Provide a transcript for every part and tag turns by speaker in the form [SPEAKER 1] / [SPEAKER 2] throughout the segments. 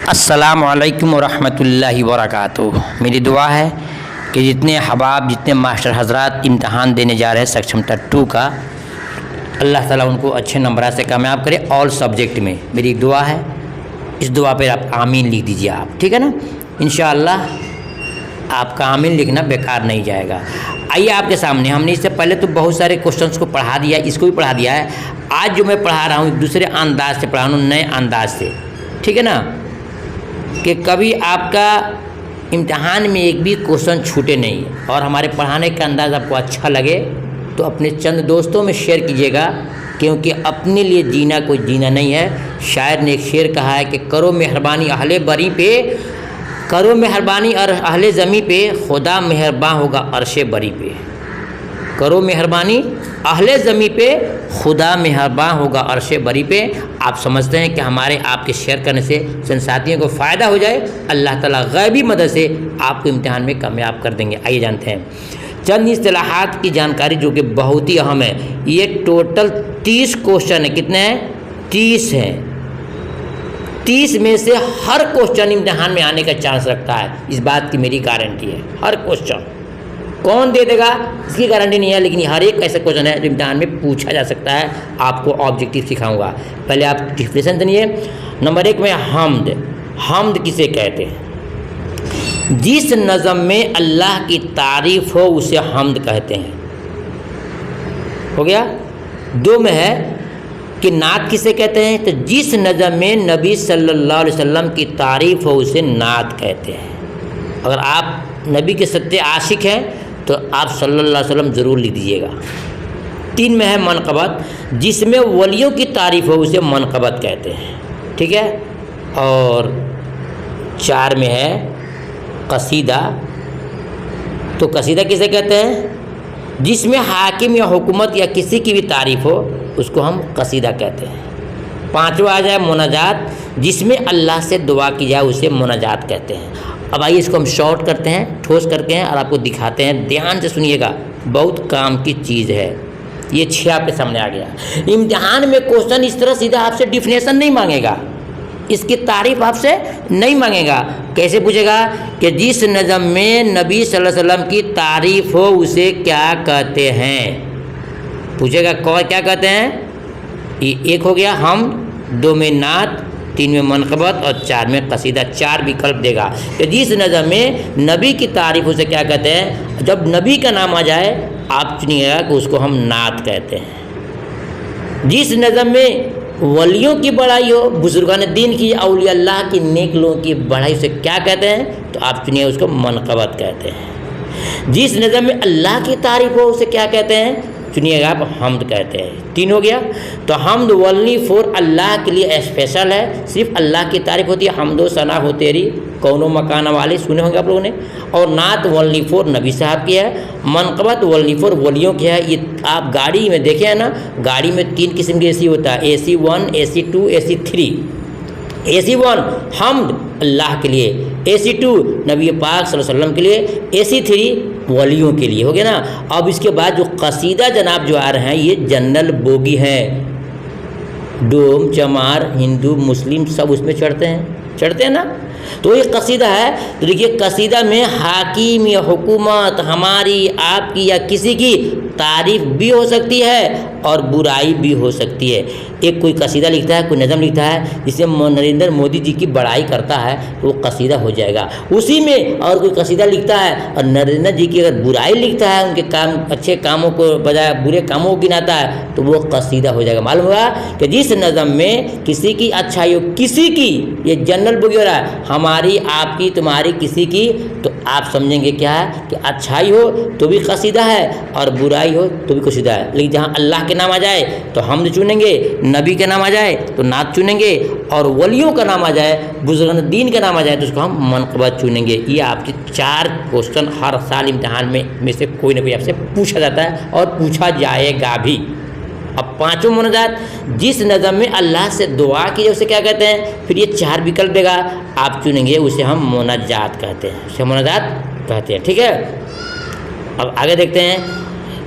[SPEAKER 1] السلام علیکم ورحمۃ اللہ وبرکاتہ۔ میری دعا ہے کہ جتنے احباب جتنے ماسٹر حضرات امتحان دینے جا رہے ہیں سیکشن 2 کا، اللہ تعالیٰ ان کو اچھے نمبرات سے کامیاب کرے آل سبجیکٹ میں۔ میری دعا ہے، اس دعا پہ آپ آمین لکھ دیجیے آپ، ٹھیک ہے نا؟ انشاءاللہ آپ کا آمین لکھنا بیکار نہیں جائے گا۔ آئیے آپ کے سامنے، ہم نے اس سے پہلے تو بہت سارے کوشچنس کو پڑھا دیا، اس کو بھی پڑھا دیا ہے۔ آج جو میں پڑھا رہا ہوں دوسرے انداز سے پڑھا رہا ہوں، نئے انداز سے، ٹھیک ہے نا؟ کہ کبھی آپ کا امتحان میں ایک بھی کوشچن چھوٹے نہیں، اور ہمارے پڑھانے کا انداز آپ کو اچھا لگے تو اپنے چند دوستوں میں شیئر کیجیے گا، کیونکہ اپنے لیے جینا کوئی جینا نہیں ہے۔ شاعر نے ایک شعر کہا ہے کہ کرو مہربانی اہل بری پہ، کرو مہربانی اہل زمیں پہ، خدا مہرباں ہوگا عرش بری پہ۔ کرو مہربانی اہل زمیں پہ، خدا مہرباں ہوگا عرش بری پہ۔ آپ سمجھتے ہیں کہ ہمارے آپ کے شیئر کرنے سے چند ساتھیوں کو فائدہ ہو جائے، اللہ تعالیٰ غیبی مدد سے آپ کو امتحان میں کامیاب کر دیں گے۔ آئیے جانتے ہیں چند اصطلاحات کی جانکاری جو کہ بہت ہی اہم ہے۔ یہ ٹوٹل 30 کوشچن ہے، کتنے ہیں؟ 30 ہیں۔ 30 میں سے ہر کوشچن امتحان میں آنے کا چانس رکھتا ہے، اس بات کی میری گارنٹی ہے۔ ہر کوشچن کون دے دے گا اس کی گارنٹی نہیں ہے، لیکن ہر ایک ایسا کوشچن ہے جو امتحان میں پوچھا جا سکتا ہے۔ آپ کو آبجیکٹیو سکھاؤں گا، پہلے آپ ڈیفینیشن سنیے۔ نمبر 1 میں حمد۔ حمد کسے کہتے ہیں؟ جس نظم میں اللہ کی تعریف ہو اسے حمد کہتے ہیں، ہو گیا۔ 2 میں ہے کہ نعت کسے کہتے ہیں؟ تو جس نظم میں نبی صلی اللہ علیہ وسلم کی تعریف ہو اسے نعت کہتے ہیں۔ اگر آپ نبی کے سچے عاشق ہیں تو آپ صلی اللہ علیہ وسلم ضرور لکھ دیجیے گا۔ 3 میں ہے منقبت، جس میں ولیوں کی تعریف ہو اسے منقبت کہتے ہیں، ٹھیک ہے۔ اور 4 میں ہے قصیدہ۔ تو قصیدہ کسے کہتے ہیں؟ جس میں حاکم یا حکومت یا کسی کی بھی تعریف ہو اس کو ہم قصیدہ کہتے ہیں۔ 5واں آ جائے مناجات، جس میں اللہ سے دعا کی جائے اسے مناجات کہتے ہیں۔ اب آئیے اس کو ہم شارٹ کرتے ہیں، ٹھوس کرتے ہیں اور آپ کو دکھاتے ہیں، دھیان سے سنیے گا، بہت کام کی چیز ہے۔ یہ 6 آپ کے سامنے آ گیا۔ امتحان میں کوشچن اس طرح سیدھا آپ سے ڈیفینیشن نہیں مانگے گا، اس کی تعریف آپ سے نہیں مانگے گا۔ کیسے پوچھے گا کہ جس نظم میں نبی صلی اللہ علیہ وسلم کی تعریف ہو اسے کیا کہتے ہیں، پوچھے گا کیا کہتے ہیں۔ یہ 1 ہو گیا ہم، 2 میں نعت، 3 میں منقبت اور 4 میں قصیدہ۔ 4 وکلپ دے گا کہ جس نظم میں نبی کی تعریف اسے کیا کہتے ہیں۔ جب نبی کا نام آ جائے آپ چنیے گا کہ اس کو ہم نعت کہتے ہیں۔ جس نظم میں ولیوں کی بڑائی ہو، بزرگان دین کی، اولیاء اللہ کی، نیک لوگوں کی بڑائی اسے کیا کہتے ہیں، تو آپ چنیے اس کو منقبت کہتے ہیں۔ جس نظم میں اللہ کی تعریف ہو اسے کیا کہتے ہیں، چنیے گا آپ حمد کہتے ہیں۔ 3 ہو گیا۔ تو حمد ولنی فور اللہ کے لیے اسپیشل ہے، صرف اللہ کی تعریف ہوتی ہے، حمد و ثنا ہو تیری کونو مکان والے، سنے ہوں گے آپ لوگوں نے۔ اور نعت ولنی فور نبی صاحب کی ہے، منقبت ولنی فور ولیوں کی ہے۔ یہ آپ گاڑی میں دیکھیں نا، گاڑی میں 3 قسم کے AC ہوتا ہے، AC 1، AC 2، AC 3۔ AC 1 حمد اللہ کے لیے، AC 2 نبی پاک صلی اللہ علیہ وسلم کے لیے، AC 3 ولیوں کے لیے، ہو گیا نا۔ اب اس کے بعد جو قصیدہ جناب جو آ رہے ہیں یہ جنرل بوگی ہیں، ڈوم چمار ہندو مسلم سب اس میں چڑھتے ہیں نا۔ تو یہ قصیدہ ہے، تو دیکھیے قصیدہ میں حاکم یا حکومت، ہماری آپ کی یا کسی کی تعریف بھی ہو سکتی ہے اور برائی بھی ہو سکتی ہے۔ ایک کوئی قصیدہ لکھتا ہے، کوئی نظم لکھتا ہے جس سے نریندر مودی جی کی بڑائی کرتا ہے تو وہ قصیدہ ہو جائے گا۔ اسی میں اور کوئی قصیدہ لکھتا ہے اور نریندر جی کی اگر برائی لکھتا ہے، ان کے کام اچھے کاموں کو بجائے برے کاموں کو گناتا ہے تو وہ قصیدہ ہو جائے گا۔ معلوم ہوا کہ جس نظم میں کسی کی اچھائی ہو، کسی کی، یہ جنرل بوگی ہو رہا ہے، ہماری آپ کی تمہاری کسی کی، تو آپ سمجھیں گے کیا ہے کہ اچھائی ہو تو بھی قصیدہ ہے اور برائی ہو تو بھی قصیدہ ہے۔ لیکن جہاں اللہ کے نام آ جائے تو حمد چنیں گے، نبی کا نام آ جائے تو نعت چنیں گے، اور ولیوں کا نام آ جائے، بزرگان دین کا نام آ جائے تو اس کو ہم منقبت چنیں گے۔ یہ آپ کی 4 کوشچن ہر سال امتحان میں سے کوئی نہ کوئی آپ سے پوچھا جاتا ہے اور پوچھا جائے گا بھی۔ اب 5واں مناجات، جس نظم میں اللہ سے دعا کی جائے اسے کیا کہتے ہیں۔ پھر یہ 4 وکلپ دے گا، آپ چنیں گے، اسے ہم مناجات کہتے ہیں، اسے مناجات کہتے ہیں، ٹھیک ہے۔ اب آگے دیکھتے ہیں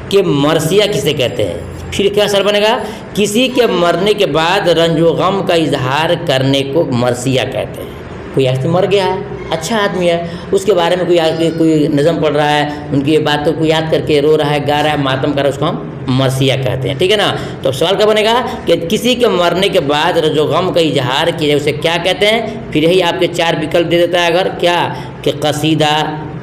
[SPEAKER 1] کہ مرثیہ کسے کہتے ہیں۔ پھر کیا اثر بنے گا، کسی کے مرنے کے بعد رنج و غم کا اظہار کرنے کو مرثیہ کہتے ہیں۔ कोई आदमी मर गया है, अच्छा आदमी है, उसके बारे में कोई नज़म पढ़ रहा है, उनकी बातों को याद करके रो रहा है, गा रहा है, मातम कर रहा है, उसको हम मरसिया कहते हैं, ठीक है ना। तो सवाल क्या बनेगा कि किसी के मरने के बाद जो गम का इजहार किया जाए उसे क्या कहते हैं। फिर यही आपके 4 विकल्प दे देता है अगर, क्या कि कसीदा,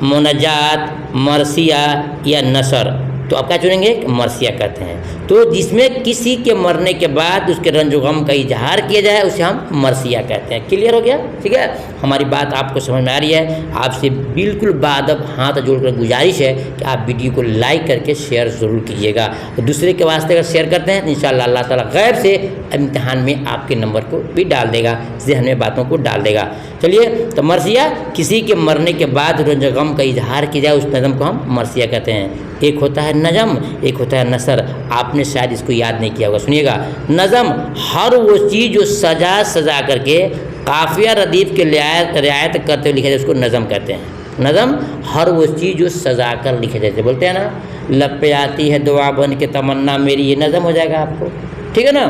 [SPEAKER 1] मुनजात, मरसिया या नसर। तो आप क्या चुनेंगे? मरसिया कहते हैं। तो जिसमें किसी के मरने के बाद उसके रंजो गम का इजहार किया जाए उसे हम मरसिया कहते हैं। क्लियर हो गया? ठीक है, हमारी बात आपको समझ में आ रही है। आपसे बिल्कुल बादब हाथ जोड़कर गुजारिश है कि आप वीडियो को लाइक करके शेयर ज़रूर कीजिएगा। तो दूसरे के वास्ते अगर शेयर करते हैं तो इंशाअल्लाह अल्लाह ताला गैब से इम्तिहान में आपके नंबर को भी डाल देगा, ज़हन में बातों को डाल देगा। चलिए, तो मरसिया किसी के मरने के बाद रंजो गम का इजहार किया जाए उस नज़म को हम मरसिया कहते हैं। एक होता है नज़म, एक होता है नसर। आपने शायद इसको याद नहीं किया होगा, सुनिएगा। नज़म हर वो चीज़ जो सजा करके काफिया रदीफ के रियायत करते हुए लिखा जाए उसको नज़म कहते हैं। नज़म हर वो चीज़ जो सजा कर लिखे जाते, बोलते हैं ना, लब पे आती है दुआ बन के तमन्ना मेरी, ये नज़म हो जाएगा आपको, ठीक है ना।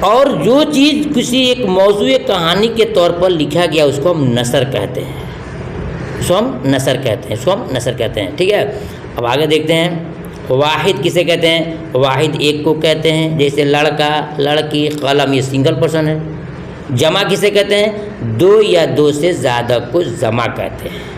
[SPEAKER 1] और जो चीज़ किसी एक मौजूद कहानी के तौर पर लिखा गया उसको हम नसर कहते हैं, उसको हम नसर कहते हैं, उसको हम नसर कहते हैं, ठीक है। अब आगे देखते हैं, वाहिद किसे कहते हैं? वाहिद एक को कहते हैं, जैसे लड़का, लड़की, कलम, ये सिंगल पर्सन है। जमा किसे कहते हैं? 2 या 2 से ज़्यादा को जमा कहते हैं।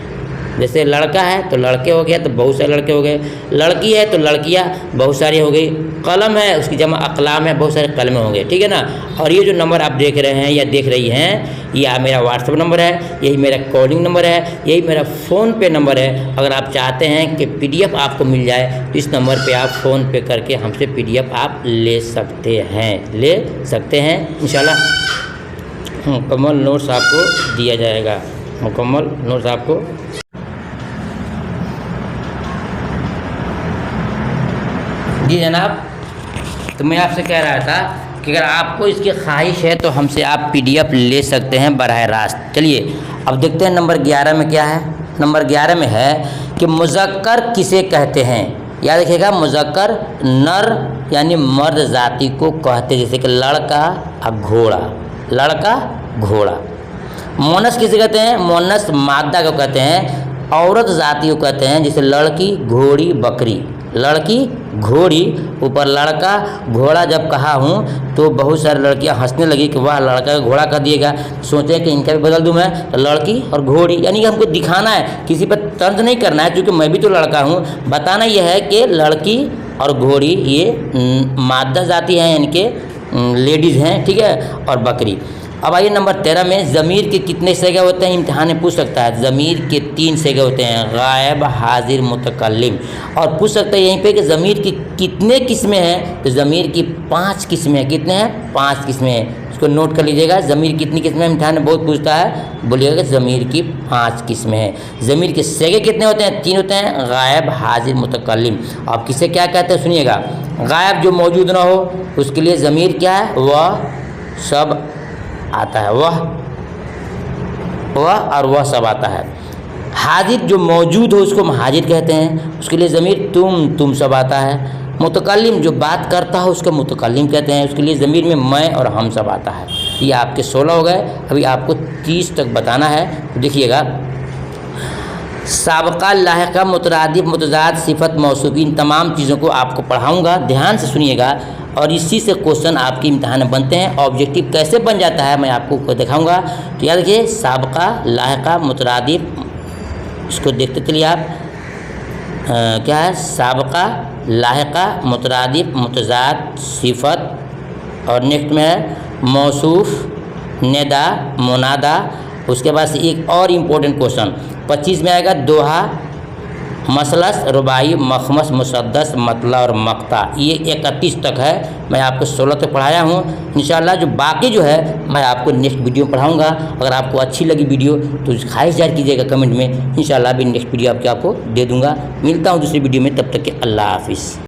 [SPEAKER 1] जैसे लड़का है तो लड़के हो गया, तो बहुत सारे लड़के हो गए। लड़की है तो लड़कियां बहुत सारी हो गई। कलम है, उसकी जमा अकलाम है, बहुत सारे कलमें होंगे, ठीक है ना। और ये जो नंबर आप देख रहे हैं या देख रही हैं, ये मेरा व्हाट्सएप नंबर है, यही मेरा कॉलिंग नंबर है, यही मेरा फ़ोन पे नंबर है। अगर आप चाहते हैं कि PDF आपको मिल जाए तो इस नंबर पे आप फ़ोन पे करके हमसे PDF आप ले सकते हैं, इंशाल्लाह मुकम्मल नोट्स आपको दिया जाएगा, मुकम्मल नोट्स आपको। जी जनाब, तो मैं आपसे कह रहा था कि अगर आपको इसकी ख्वाहिश है तो हमसे आप PDF ले सकते हैं बराह रास्त। चलिए अब देखते हैं नंबर 11 में क्या है। नंबर 11 में है कि मुज़क्कर किसे कहते हैं। याद रखिएगा, मुज़क्कर नर यानी मर्द जाति को कहते हैं, जैसे कि लड़का और घोड़ा, लड़का घोड़ा। मोनस किसे कहते हैं? मोनस मादा को कहते हैं, औरत जाति को कहते हैं, जैसे लड़की, घोड़ी, बकरी। लड़की, घोड़ी, ऊपर लड़का, घोड़ा जब कहा हूँ तो बहुत सारी लड़कियाँ हंसने लगी कि वाह लड़का का घोड़ा कर दिएगा। सोचे कि इनका भी बदल दूँ मैं, तो लड़की और घोड़ी, यानी कि हमको दिखाना है, किसी पर तंज नहीं करना है, क्योंकि मैं भी तो लड़का हूँ। बताना यह है कि लड़की और घोड़ी ये मादा जाति हैं, यानी कि लेडीज़ हैं, ठीक है, और बकरी। अब आइए नंबर 13 में, ज़मीर के कितने सेगे होते हैं? इम्तिहान में पूछ सकता है। ज़मीर के 3 सेगे होते हैं, गायब, हाजिर, मुतकल्लिम। और पूछ सकता है यहीं पे कि ज़मीर की कितने किस्में हैं? तो ज़मीर की 5 किस्में हैं। कितने हैं? 5 किस्में हैं, इसको नोट कर लीजिएगा। ज़मीर कितनी किस्में हैं? इम्तिहान में बहुत पूछता है, बोलिएगा कि ज़मीर की 5 किस्में हैं। ज़मीर के सेगे कितने होते हैं? 3 होते हैं, गायब, हाजिर, मुतकल्लिम। आप किसे क्या कहते हैं? सुनिएगा। गायब जो मौजूद ना हो उसके लिए ज़मीर क्या है? वह सब आता है, वह और वह सब आता है। हाजिर जो मौजूद हो उसको हम हाजिर कहते हैं, उसके लिए ज़मीर तुम सब आता है। मुतकल्लिम जो बात करता है उसको मुतकल्लिम कहते हैं, उसके लिए ज़मीर में मैं और हम सब आता है। ये आपके 16 हो गए, अभी आपको 30 तक बताना है। तो देखिएगा, साबका, लाहिका, मुतरादिफ, मुतज़ाद, सिफत, मौसूफ, इन तमाम चीज़ों को आपको पढ़ाऊँगा, ध्यान से सुनिएगा। और इसी से क्वेश्चन आपके इम्तिहान में बनते हैं। ऑब्जेक्टिव कैसे बन जाता है मैं आपको दिखाऊंगा। तो याद रखिए, साबका, लाहिका, मुतरादिफ, इसको देखते चलिए आप। क्या है? साबका, लाहिका, मुतरादिफ, मुतज़ाद, सिफत, और नेक्स्ट में है मौसूफ, नेदा, मुनादा। उसके बाद से एक और इम्पोर्टेंट क्वेश्चन 25 में आएगा, दोहा, मसलस, रुबाई, मखमस, मुसद्दस, मतला और मक्ता। ये 31 तक है, मैं आपको 16 तक पढ़ाया हूँ। इंशाल्लाह जो बाकी जो है मैं आपको नेक्स्ट वीडियो में पढ़ाऊँगा। अगर आपको अच्छी लगी वीडियो तो ख्वाहिश ज़ाहिर कीजिएगा कमेंट में, इंशाल्लाह भी नेक्स्ट वीडियो आपको दे दूँगा। मिलता हूँ दूसरी वीडियो में, तब तक के अल्लाह हाफिज़।